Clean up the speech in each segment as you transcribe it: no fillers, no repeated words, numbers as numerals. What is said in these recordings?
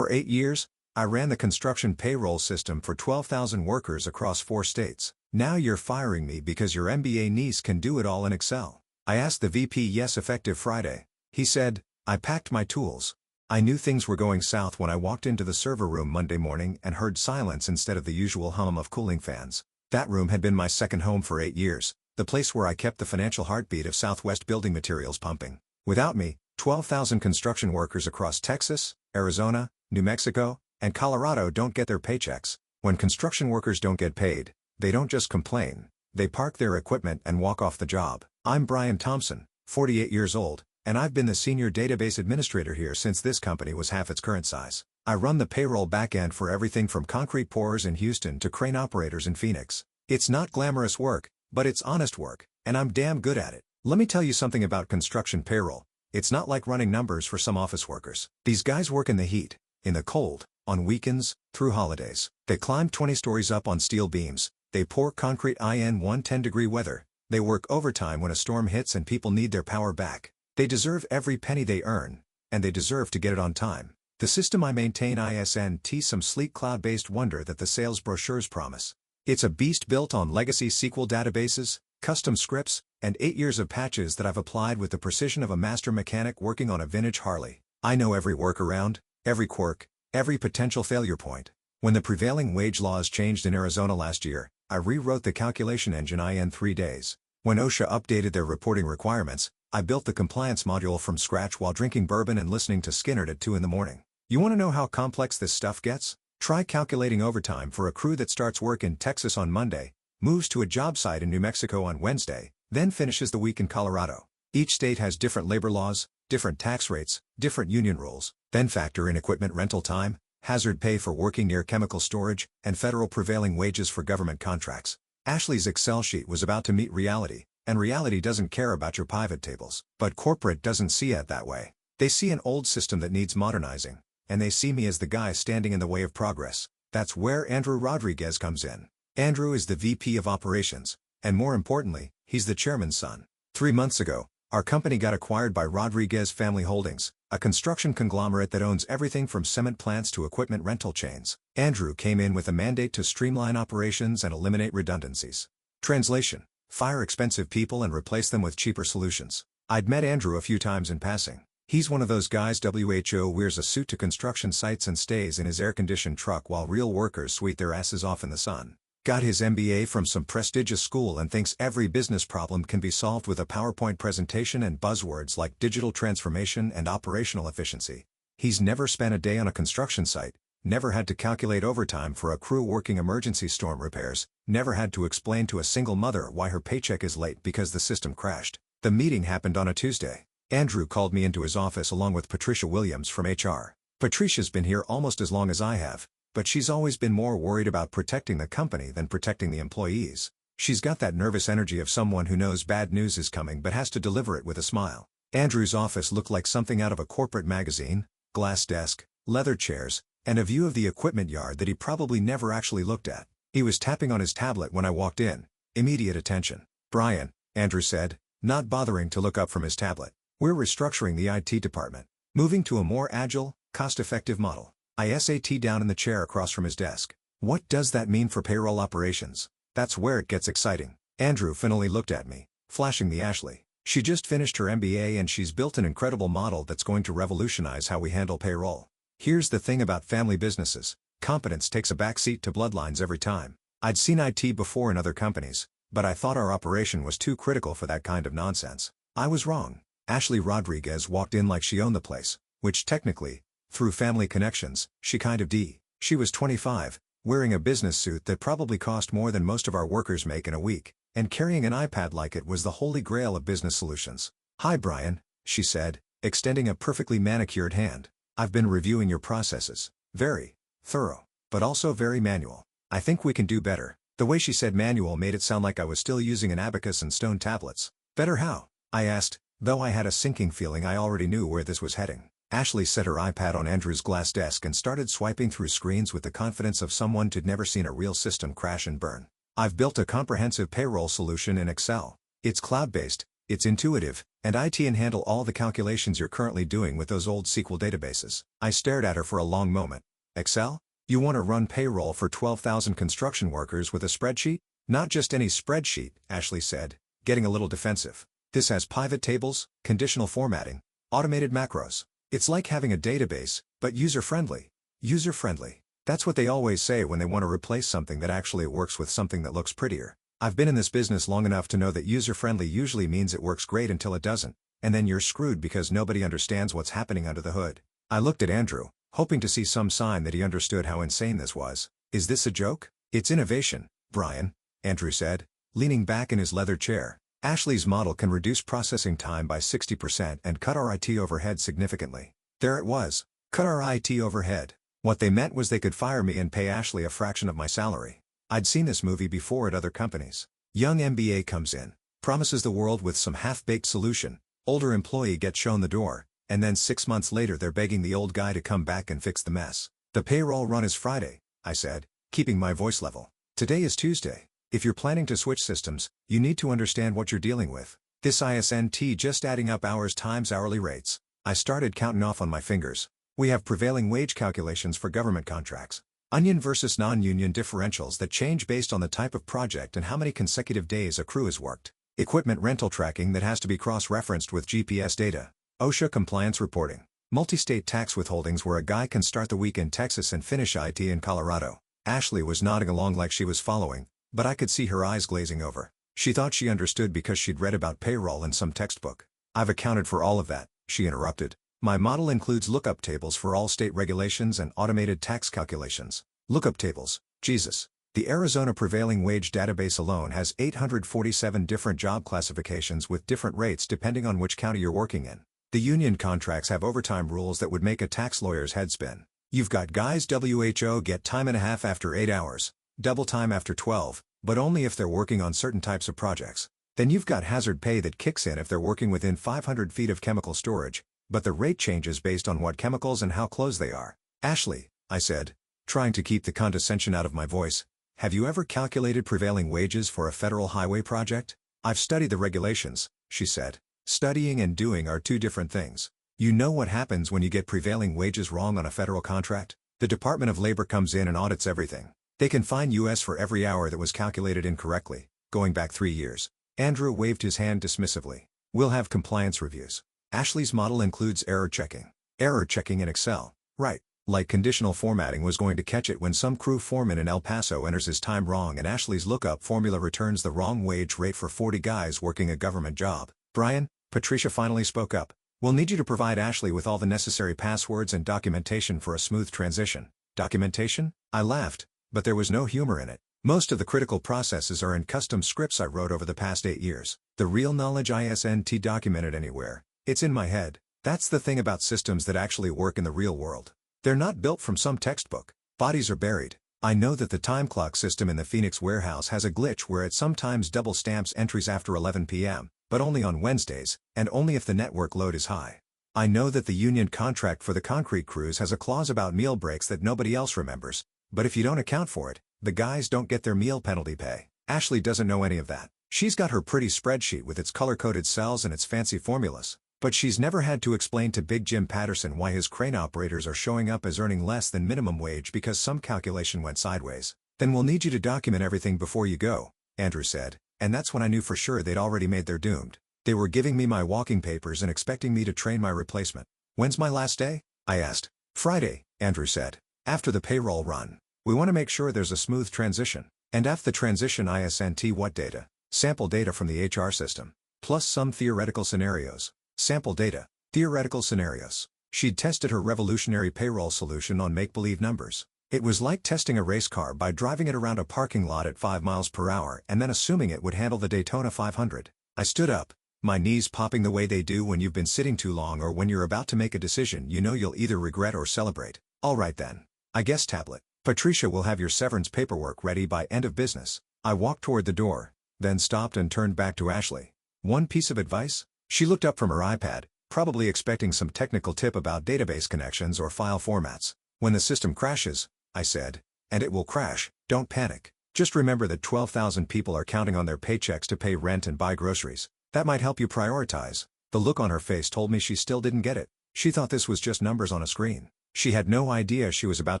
For 8 years, I ran the construction payroll system for 12,000 workers across 4 states. Now you're firing me because your MBA niece can do it all in Excel. I asked the VP yes effective Friday. He said, I packed my tools. I knew things were going south when I walked into the server room Monday morning and heard silence instead of the usual hum of cooling fans. That room had been my second home for 8 years, the place where I kept the financial heartbeat of Southwest building materials pumping. Without me, 12,000 construction workers across Texas, Arizona, New Mexico, and Colorado don't get their paychecks. When construction workers don't get paid, they don't just complain, they park their equipment and walk off the job. I'm Brian Thompson, 48 years old, and I've been the senior database administrator here since this company was half its current size. I run the payroll backend for everything from concrete pourers in Houston to crane operators in Phoenix. It's not glamorous work, but it's honest work, and I'm damn good at it. Let me tell you something about construction payroll. It's not like running numbers for some office workers. These guys work in the heat, in the cold, on weekends, through holidays. They climb 20 stories up on steel beams. They pour concrete in 110-degree weather. They work overtime when a storm hits and people need their power back. They deserve every penny they earn, and they deserve to get it on time. The system I maintain isn't some sleek cloud-based wonder that the sales brochures promise. It's a beast built on legacy SQL databases, custom scripts, and 8 years of patches that I've applied with the precision of a master mechanic working on a vintage Harley. I know every workaround, every quirk, every potential failure point. When the prevailing wage laws changed in Arizona last year, I rewrote the calculation engine in 3 days. When OSHA updated their reporting requirements, I built the compliance module from scratch while drinking bourbon and listening to Skinner at 2 in the morning. You want to know how complex this stuff gets? Try calculating overtime for a crew that starts work in Texas on Monday, moves to a job site in New Mexico on Wednesday, then finishes the week in Colorado. Each state has different labor laws, different tax rates, different union rules. Then factor in equipment rental time, hazard pay for working near chemical storage, and federal prevailing wages for government contracts. Ashley's Excel sheet was about to meet reality, and reality doesn't care about your pivot tables. But corporate doesn't see it that way. They see an old system that needs modernizing, and they see me as the guy standing in the way of progress. That's where Andrew Rodriguez comes in. Andrew is the VP of Operations, and more importantly, he's the chairman's son. 3 months ago, our company got acquired by Rodriguez Family Holdings, a construction conglomerate that owns everything from cement plants to equipment rental chains. Andrew came in with a mandate to streamline operations and eliminate redundancies. Translation: fire expensive people and replace them with cheaper solutions. I'd met Andrew a few times in passing. He's one of those guys who wears a suit to construction sites and stays in his air-conditioned truck while real workers sweat their asses off in the sun. Got his MBA from some prestigious school and thinks every business problem can be solved with a PowerPoint presentation and buzzwords like digital transformation and operational efficiency. He's never spent a day on a construction site, never had to calculate overtime for a crew working emergency storm repairs, never had to explain to a single mother why her paycheck is late because the system crashed. The meeting happened on a Tuesday. Andrew called me into his office along with Patricia Williams from HR. Patricia's been here almost as long as I have, but she's always been more worried about protecting the company than protecting the employees. She's got that nervous energy of someone who knows bad news is coming but has to deliver it with a smile. Andrew's office looked like something out of a corporate magazine: glass desk, leather chairs, and a view of the equipment yard that he probably never actually looked at. He was tapping on his tablet when I walked in. Immediate attention. "Brian," Andrew said, not bothering to look up from his tablet. "We're restructuring the IT department, moving to a more agile, cost-effective model." I sat down in the chair across from his desk. "What does that mean for payroll operations?" "That's where it gets exciting." Andrew finally looked at me, flashing the Ashley. "She just finished her MBA and she's built an incredible model that's going to revolutionize how we handle payroll. Here's the thing about family businesses: competence takes a backseat to bloodlines every time." I'd seen IT before in other companies, but I thought our operation was too critical for that kind of nonsense. I was wrong. Ashley Rodriguez walked in like she owned the place, which technically, through family connections, she kind of did. She was 25, wearing a business suit that probably cost more than most of our workers make in a week, and carrying an iPad like it was the holy grail of business solutions. "Hi Brian," she said, extending a perfectly manicured hand. "I've been reviewing your processes. Very thorough, but also very manual. I think we can do better." The way she said manual made it sound like I was still using an abacus and stone tablets. "Better how?" I asked, though I had a sinking feeling I already knew where this was heading. Ashley set her iPad on Andrew's glass desk and started swiping through screens with the confidence of someone who'd never seen a real system crash and burn. "I've built a comprehensive payroll solution in Excel. It's cloud-based, it's intuitive, And IT and handle all the calculations you're currently doing with those old SQL databases. I stared at her for a long moment. Excel? You want to run payroll for 12,000 construction workers with a spreadsheet? Not just any spreadsheet, Ashley said, getting a little defensive. This has pivot tables, conditional formatting, automated macros. It's like having a database, but user-friendly. User-friendly. That's what they always say when they want to replace something that actually works with something that looks prettier. I've been in this business long enough to know that user-friendly usually means it works great until it doesn't, and then you're screwed because nobody understands what's happening under the hood. I looked at Andrew, hoping to see some sign that he understood how insane this was. Is this a joke? It's innovation, Brian, Andrew said, leaning back in his leather chair. Ashley's model can reduce processing time by 60% and cut our IT overhead significantly. There it was. Cut our IT overhead. What they meant was they could fire me and pay Ashley a fraction of my salary. I'd seen this movie before at other companies. Young MBA comes in, promises the world with some half-baked solution, older employee gets shown the door, and then 6 months later they're begging the old guy to come back and fix the mess. The payroll run is Friday, I said, keeping my voice level. Today is Tuesday. If you're planning to switch systems, you need to understand what you're dealing with. This ISNT just adding up hours times hourly rates. I started counting off on my fingers. We have prevailing wage calculations for government contracts. Union versus non-union differentials that change based on the type of project and how many consecutive days a crew has worked. Equipment rental tracking that has to be cross-referenced with GPS data. OSHA compliance reporting. Multi-state tax withholdings where a guy can start the week in Texas and finish IT in Colorado. Ashley was nodding along like she was following, but I could see her eyes glazing over. She thought she understood because she'd read about payroll in some textbook. I've accounted for all of that, she interrupted. My model includes lookup tables for all state regulations and automated tax calculations. Lookup tables, Jesus. The Arizona Prevailing Wage Database alone has 847 different job classifications with different rates depending on which county you're working in. The union contracts have overtime rules that would make a tax lawyer's head spin. You've got guys WHO get time and a half after 8 hours. Double time after 12, but only if they're working on certain types of projects. Then you've got hazard pay that kicks in if they're working within 500 feet of chemical storage, but the rate changes based on what chemicals and how close they are. Ashley, I said, trying to keep the condescension out of my voice, have you ever calculated prevailing wages for a federal highway project? I've studied the regulations, she said. Studying and doing are two different things. You know what happens when you get prevailing wages wrong on a federal contract? The Department of Labor comes in and audits everything. They can fine US for every hour that was calculated incorrectly, going back 3 years. Andrew waved his hand dismissively. We'll have compliance reviews. Ashley's model includes error checking. Error checking in Excel. Right. Like conditional formatting was going to catch it when some crew foreman in El Paso enters his time wrong and Ashley's lookup formula returns the wrong wage rate for 40 guys working a government job. Brian, Patricia finally spoke up. We'll need you to provide Ashley with all the necessary passwords and documentation for a smooth transition. Documentation? I laughed. But there was no humor in it. Most of the critical processes are in custom scripts I wrote over the past 8 years. The real knowledge isn't documented anywhere. It's in my head. That's the thing about systems that actually work in the real world. They're not built from some textbook. Bodies are buried. I know that the time clock system in the Phoenix warehouse has a glitch where it sometimes double stamps entries after 11 p.m., but only on Wednesdays, and only if the network load is high. I know that the union contract for the concrete crews has a clause about meal breaks that nobody else remembers. But if you don't account for it, the guys don't get their meal penalty pay. Ashley doesn't know any of that. She's got her pretty spreadsheet with its color-coded cells and its fancy formulas. But she's never had to explain to Big Jim Patterson why his crane operators are showing up as earning less than minimum wage because some calculation went sideways. Then we'll need you to document everything before you go, Andrew said, and that's when I knew for sure they'd already made their doomed. They were giving me my walking papers and expecting me to train my replacement. When's my last day? I asked. Friday, Andrew said. After the payroll run. We want to make sure there's a smooth transition. And after the transition ISNT what data? Sample data from the HR system. Plus some theoretical scenarios. Sample data. Theoretical scenarios. She'd tested her revolutionary payroll solution on make-believe numbers. It was like testing a race car by driving it around a parking lot at 5 miles per hour and then assuming it would handle the Daytona 500. I stood up, my knees popping the way they do when you've been sitting too long or when you're about to make a decision you know you'll either regret or celebrate. All right then. I guess tablet. Patricia will have your severance paperwork ready by end of business. I walked toward the door, then stopped and turned back to Ashley. One piece of advice? She looked up from her iPad, probably expecting some technical tip about database connections or file formats. When the system crashes, I said, and it will crash, don't panic. Just remember that 12,000 people are counting on their paychecks to pay rent and buy groceries. That might help you prioritize. The look on her face told me she still didn't get it. She thought this was just numbers on a screen. She had no idea she was about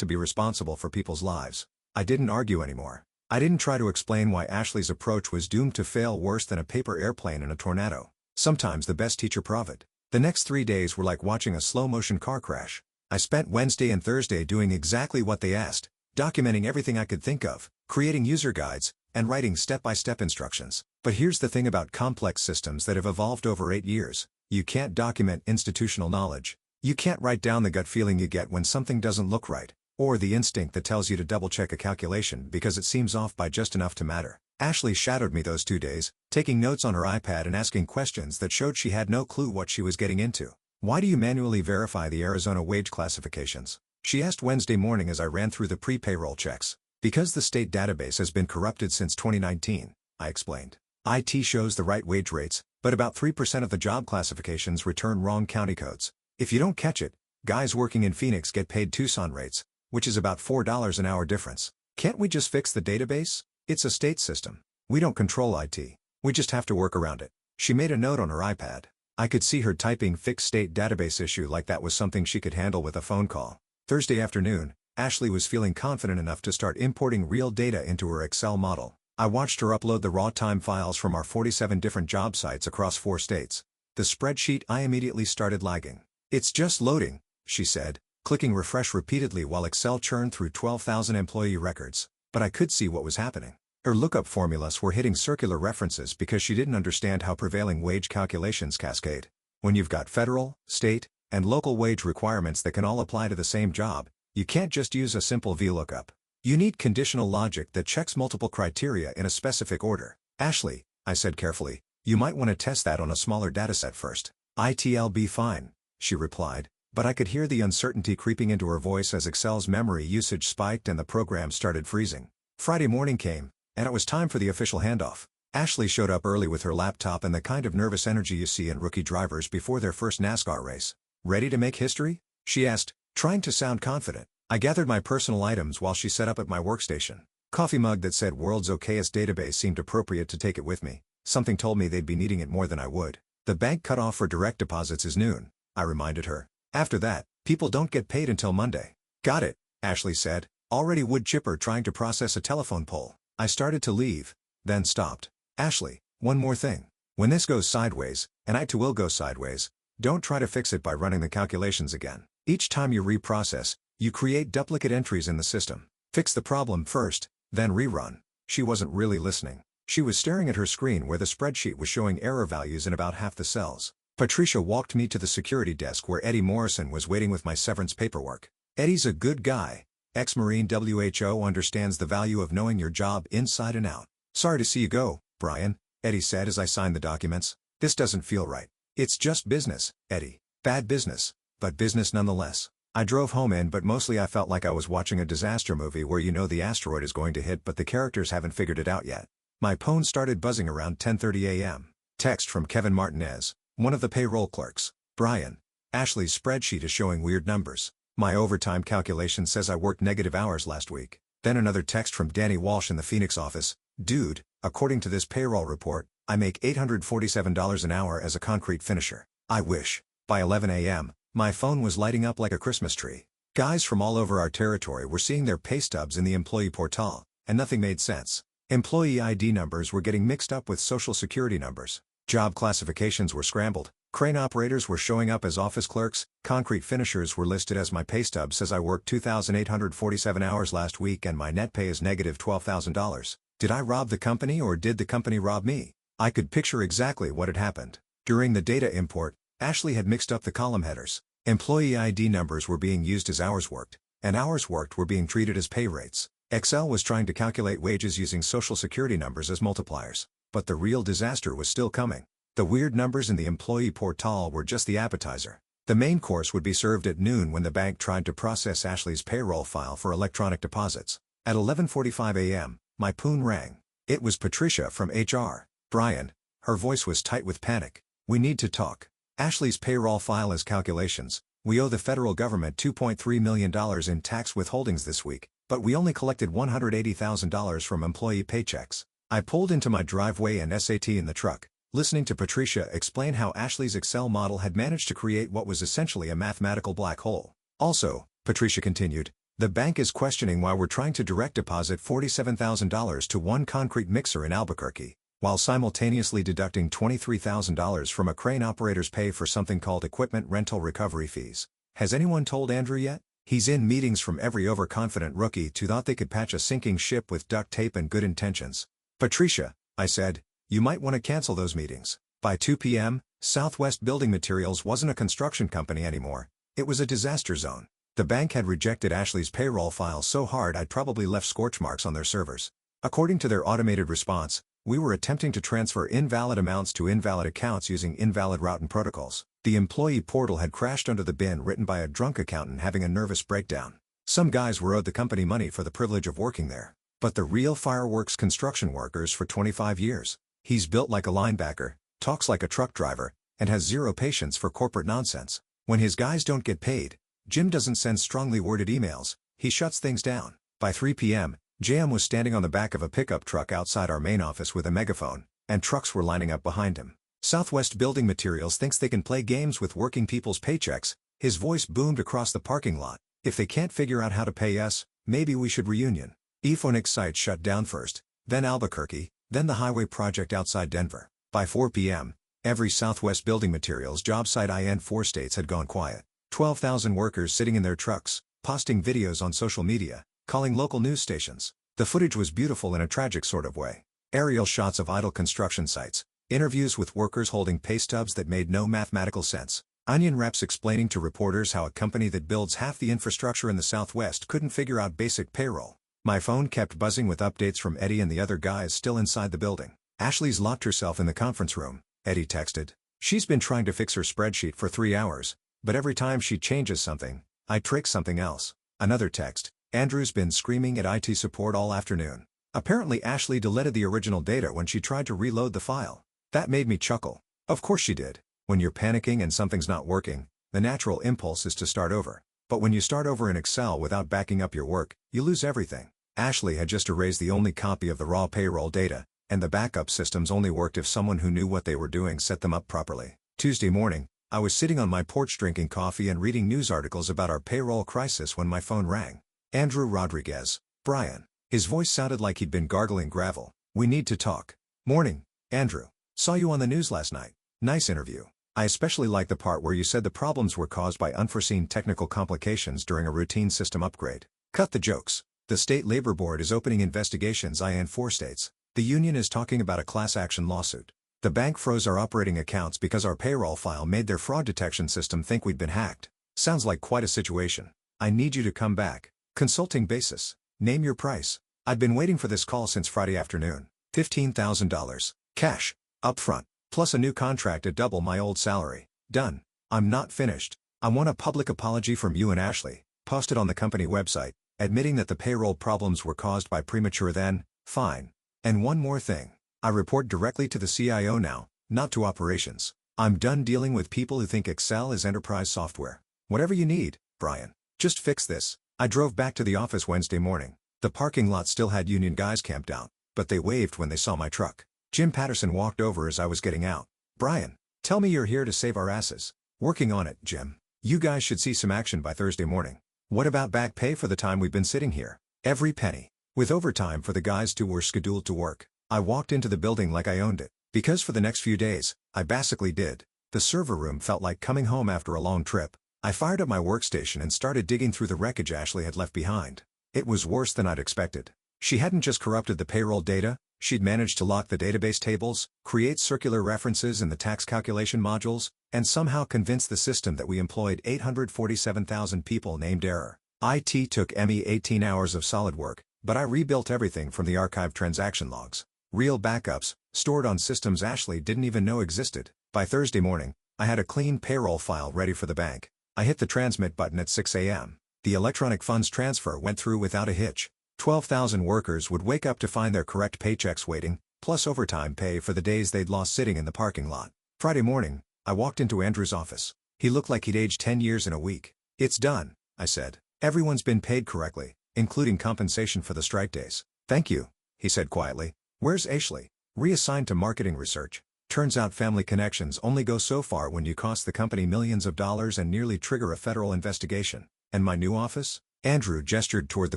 to be responsible for people's lives. I didn't argue anymore. I didn't try to explain why Ashley's approach was doomed to fail worse than a paper airplane in a tornado. Sometimes the best teacher proved. The next 3 days were like watching a slow-motion car crash. I spent Wednesday and Thursday doing exactly what they asked, documenting everything I could think of, creating user guides, and writing step-by-step instructions. But here's the thing about complex systems that have evolved over 8 years. You can't document institutional knowledge. You can't write down the gut feeling you get when something doesn't look right, or the instinct that tells you to double-check a calculation because it seems off by just enough to matter. Ashley shadowed me those 2 days, taking notes on her iPad and asking questions that showed she had no clue what she was getting into. Why do you manually verify the Arizona wage classifications? She asked Wednesday morning as I ran through the pre-payroll checks. Because the state database has been corrupted since 2019, I explained. IT shows the right wage rates, but about 3% of the job classifications return wrong county codes. If you don't catch it, guys working in Phoenix get paid Tucson rates, which is about $4 an hour difference. Can't we just fix the database? It's a state system. We don't control IT. We just have to work around it. She made a note on her iPad. I could see her typing fix state database issue like that was something she could handle with a phone call. Thursday afternoon, Ashley was feeling confident enough to start importing real data into her Excel model. I watched her upload the raw time files from our 47 different job sites across 4 states. The spreadsheet I immediately started lagging. It's just loading, she said, clicking refresh repeatedly while Excel churned through 12,000 employee records. But I could see what was happening. Her lookup formulas were hitting circular references because she didn't understand how prevailing wage calculations cascade. When you've got federal, state, and local wage requirements that can all apply to the same job, you can't just use a simple VLOOKUP. You need conditional logic that checks multiple criteria in a specific order. Ashley, I said carefully, you might want to test that on a smaller dataset first. It'll be fine, she replied, but I could hear the uncertainty creeping into her voice as Excel's memory usage spiked and the program started freezing. Friday morning came, and it was time for the official handoff. Ashley showed up early with her laptop and the kind of nervous energy you see in rookie drivers before their first NASCAR race. Ready to make history? She asked, trying to sound confident. I gathered my personal items while she set up at my workstation. Coffee mug that said World's Okayest Database seemed appropriate to take it with me. Something told me they'd be needing it more than I would. The bank cutoff for direct deposits is noon, I reminded her. After that, people don't get paid until Monday. Got it, Ashley said, already wood chipper trying to process a telephone pole. I started to leave, then stopped. Ashley, one more thing. When this goes sideways, and I too will go sideways, don't try to fix it by running the calculations again. Each time you reprocess, you create duplicate entries in the system. Fix the problem first, then rerun. She wasn't really listening. She was staring at her screen where the spreadsheet was showing error values in about half the cells. Patricia walked me to the security desk where Eddie Morrison was waiting with my severance paperwork. Eddie's a good guy. Ex-Marine WHO understands the value of knowing your job inside and out. Sorry to see you go, Brian, Eddie said as I signed the documents. This doesn't feel right. It's just business, Eddie. Bad business, but business nonetheless. I drove home but mostly I felt like I was watching a disaster movie where you know the asteroid is going to hit but the characters haven't figured it out yet. My phone started buzzing around 10:30 a.m. Text from Kevin Martinez, one of the payroll clerks. Brian, Ashley's spreadsheet is showing weird numbers. My overtime calculation says I worked negative hours last week. Then another text from Danny Walsh in the Phoenix office. Dude, according to this payroll report, I make $847 an hour as a concrete finisher. I wish. By 11 a.m., my phone was lighting up like a Christmas tree. Guys from all over our territory were seeing their pay stubs in the employee portal, and nothing made sense. Employee ID numbers were getting mixed up with social security numbers. Job classifications were scrambled. Crane operators were showing up as office clerks. Concrete finishers were listed as my pay stub says I worked 2,847 hours last week and my net pay is negative $12,000. Did I rob the company or did the company rob me? I could picture exactly what had happened. During the data import, Ashley had mixed up the column headers. Employee ID numbers were being used as hours worked, and hours worked were being treated as pay rates. Excel was trying to calculate wages using social security numbers as multipliers. But the real disaster was still coming. The weird numbers in the employee portal were just the appetizer. The main course would be served at noon when the bank tried to process Ashley's payroll file for electronic deposits. At 11:45 a.m., my phone rang. It was Patricia from HR. Brian. Her voice was tight with panic. We need to talk. Ashley's payroll file is calculations. We owe the federal government $2.3 million in tax withholdings this week, but we only collected $180,000 from employee paychecks. I pulled into my driveway and SAT in the truck. listening to Patricia explain how Ashley's Excel model had managed to create what was essentially a mathematical black hole. Also, Patricia continued, the bank is questioning why we're trying to direct deposit $47,000 to one concrete mixer in Albuquerque, while simultaneously deducting $23,000 from a crane operator's pay for something called equipment rental recovery fees. Has anyone told Andrew yet? He's in meetings from every overconfident rookie who thought they could patch a sinking ship with duct tape and good intentions. Patricia, I said, you might want to cancel those meetings. By 2 p.m., Southwest Building Materials wasn't a construction company anymore. It was a disaster zone. The bank had rejected Ashley's payroll file so hard I'd probably left scorch marks on their servers. According to their automated response, we were attempting to transfer invalid amounts to invalid accounts using invalid routing protocols. The employee portal had crashed under the bin written by a drunk accountant having a nervous breakdown. Some guys were owed the company money for the privilege of working there. But the real fireworks construction workers for 25 years. He's built like a linebacker, talks like a truck driver, and has zero patience for corporate nonsense. When his guys don't get paid, Jim doesn't send strongly worded emails, he shuts things down. By 3 p.m., JM was standing on the back of a pickup truck outside our main office with a megaphone, and trucks were lining up behind him. Southwest Building Materials thinks they can play games with working people's paychecks, his voice boomed across the parking lot. If they can't figure out how to pay us, maybe we should reunion. Ephonics site shut down first, then Albuquerque, then the highway project outside Denver. By 4 p.m., every Southwest Building Materials job site in 4 states had gone quiet. 12,000 workers sitting in their trucks, posting videos on social media, calling local news stations. The footage was beautiful in a tragic sort of way. Aerial shots of idle construction sites, interviews with workers holding pay stubs that made no mathematical sense. Onion reps explaining to reporters how a company that builds half the infrastructure in the Southwest couldn't figure out basic payroll. My phone kept buzzing with updates from Eddie and the other guys still inside the building. Ashley's locked herself in the conference room, Eddie texted. She's been trying to fix her spreadsheet for 3 hours, but every time she changes something, I trick something else. Another text, Andrew's been screaming at IT support all afternoon. Apparently Ashley deleted the original data when she tried to reload the file. That made me chuckle. Of course she did. When you're panicking and something's not working, the natural impulse is to start over. But when you start over in Excel without backing up your work, you lose everything. Ashley had just erased the only copy of the raw payroll data, and the backup systems only worked if someone who knew what they were doing set them up properly. Tuesday morning, I was sitting on my porch drinking coffee and reading news articles about our payroll crisis when my phone rang. Andrew Rodriguez, Brian. His voice sounded like he'd been gargling gravel. We need to talk. Morning, Andrew. Saw you on the news last night. Nice interview. I especially like the part where you said the problems were caused by unforeseen technical complications during a routine system upgrade. Cut the jokes. The state labor board is opening investigations in 4 states. The union is talking about a class action lawsuit. The bank froze our operating accounts because our payroll file made their fraud detection system think we'd been hacked. Sounds like quite a situation. I need you to come back. Consulting basis. Name your price. I'd been waiting for this call since Friday afternoon. $15,000. Cash. Upfront. Plus a new contract at double my old salary. Done. I'm not finished. I want a public apology from you and Ashley, posted on the company website, admitting that the payroll problems were caused by premature then, fine. And one more thing. I report directly to the CIO now, not to operations. I'm done dealing with people who think Excel is enterprise software. Whatever you need, Brian. Just fix this. I drove back to the office Wednesday morning. The parking lot still had union guys camped out, but they waved when they saw my truck. Jim Patterson walked over as I was getting out. Brian, tell me you're here to save our asses. Working on it, Jim. You guys should see some action by Thursday morning. What about back pay for the time we've been sitting here? Every penny. With overtime for the guys who were scheduled to work. I walked into the building like I owned it. Because for the next few days, I basically did. The server room felt like coming home after a long trip. I fired up my workstation and started digging through the wreckage Ashley had left behind. It was worse than I'd expected. She hadn't just corrupted the payroll data, she'd managed to lock the database tables, create circular references in the tax calculation modules, and somehow convince the system that we employed 847,000 people named error. IT took me 18 hours of solid work, but I rebuilt everything from the archived transaction logs. Real backups, stored on systems Ashley didn't even know existed. By Thursday morning, I had a clean payroll file ready for the bank. I hit the transmit button at 6 a.m. The electronic funds transfer went through without a hitch. 12,000 workers would wake up to find their correct paychecks waiting, plus overtime pay for the days they'd lost sitting in the parking lot. Friday morning, I walked into Andrew's office. He looked like he'd aged 10 years in a week. It's done, I said. Everyone's been paid correctly, including compensation for the strike days. Thank you, he said quietly. Where's Ashley? Reassigned to marketing research. Turns out family connections only go so far when you cost the company millions of dollars and nearly trigger a federal investigation. And my new office? Andrew gestured toward the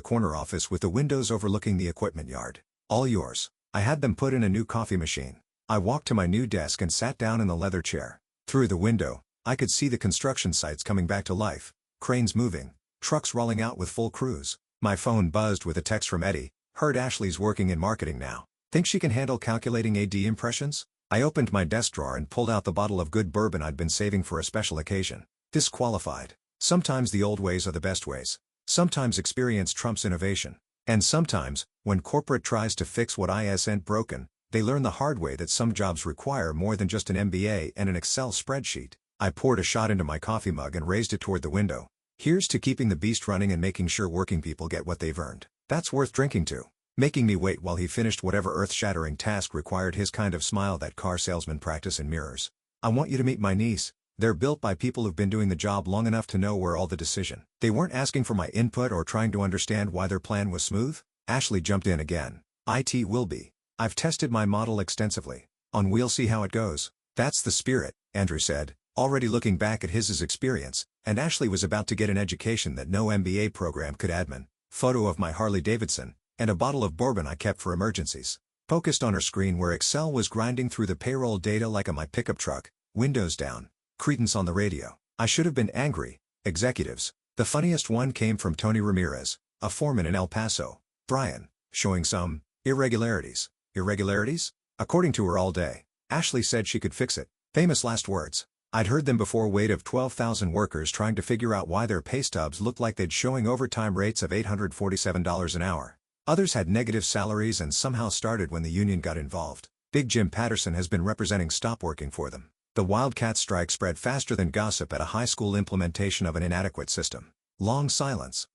corner office with the windows overlooking the equipment yard. All yours. I had them put in a new coffee machine. I walked to my new desk and sat down in the leather chair. Through the window, I could see the construction sites coming back to life, cranes moving, trucks rolling out with full crews. My phone buzzed with a text from Eddie. Heard Ashley's working in marketing now. Think she can handle calculating AD impressions? I opened my desk drawer and pulled out the bottle of good bourbon I'd been saving for a special occasion. Disqualified. Sometimes the old ways are the best ways. Sometimes experience trumps innovation. And sometimes, when corporate tries to fix what isn't broken, they learn the hard way that some jobs require more than just an MBA and an Excel spreadsheet. I poured a shot into my coffee mug and raised it toward the window. Here's to keeping the beast running and making sure working people get what they've earned. That's worth drinking to. Making me wait while he finished whatever earth-shattering task required his kind of smile that car salesmen practice in mirrors. I want you to meet my niece. They're built by people who've been doing the job long enough to know where all the decision. They weren't asking for my input or trying to understand why their plan was smooth. Ashley jumped in again. IT will be. I've tested my model extensively. We'll see how it goes. That's the spirit, Andrew said, already looking back at his experience, and Ashley was about to get an education that no MBA program could admin. Photo of my Harley Davidson, and a bottle of bourbon I kept for emergencies. Focused on her screen where Excel was grinding through the payroll data like a my pickup truck, windows down. Credence on the radio. I should have been angry. Executives. The funniest one came from Tony Ramirez, a foreman in El Paso. Brian, showing some irregularities. Irregularities? According to her all day. Ashley said she could fix it. Famous last words. I'd heard them before. Weight of 12,000 workers trying to figure out why their pay stubs looked like they'd showing overtime rates of $847 an hour. Others had negative salaries and somehow started when the union got involved. Big Jim Patterson has been representing stop working for them. The Wildcat strike spread faster than gossip at a high school implementation of an inadequate system. Long silence.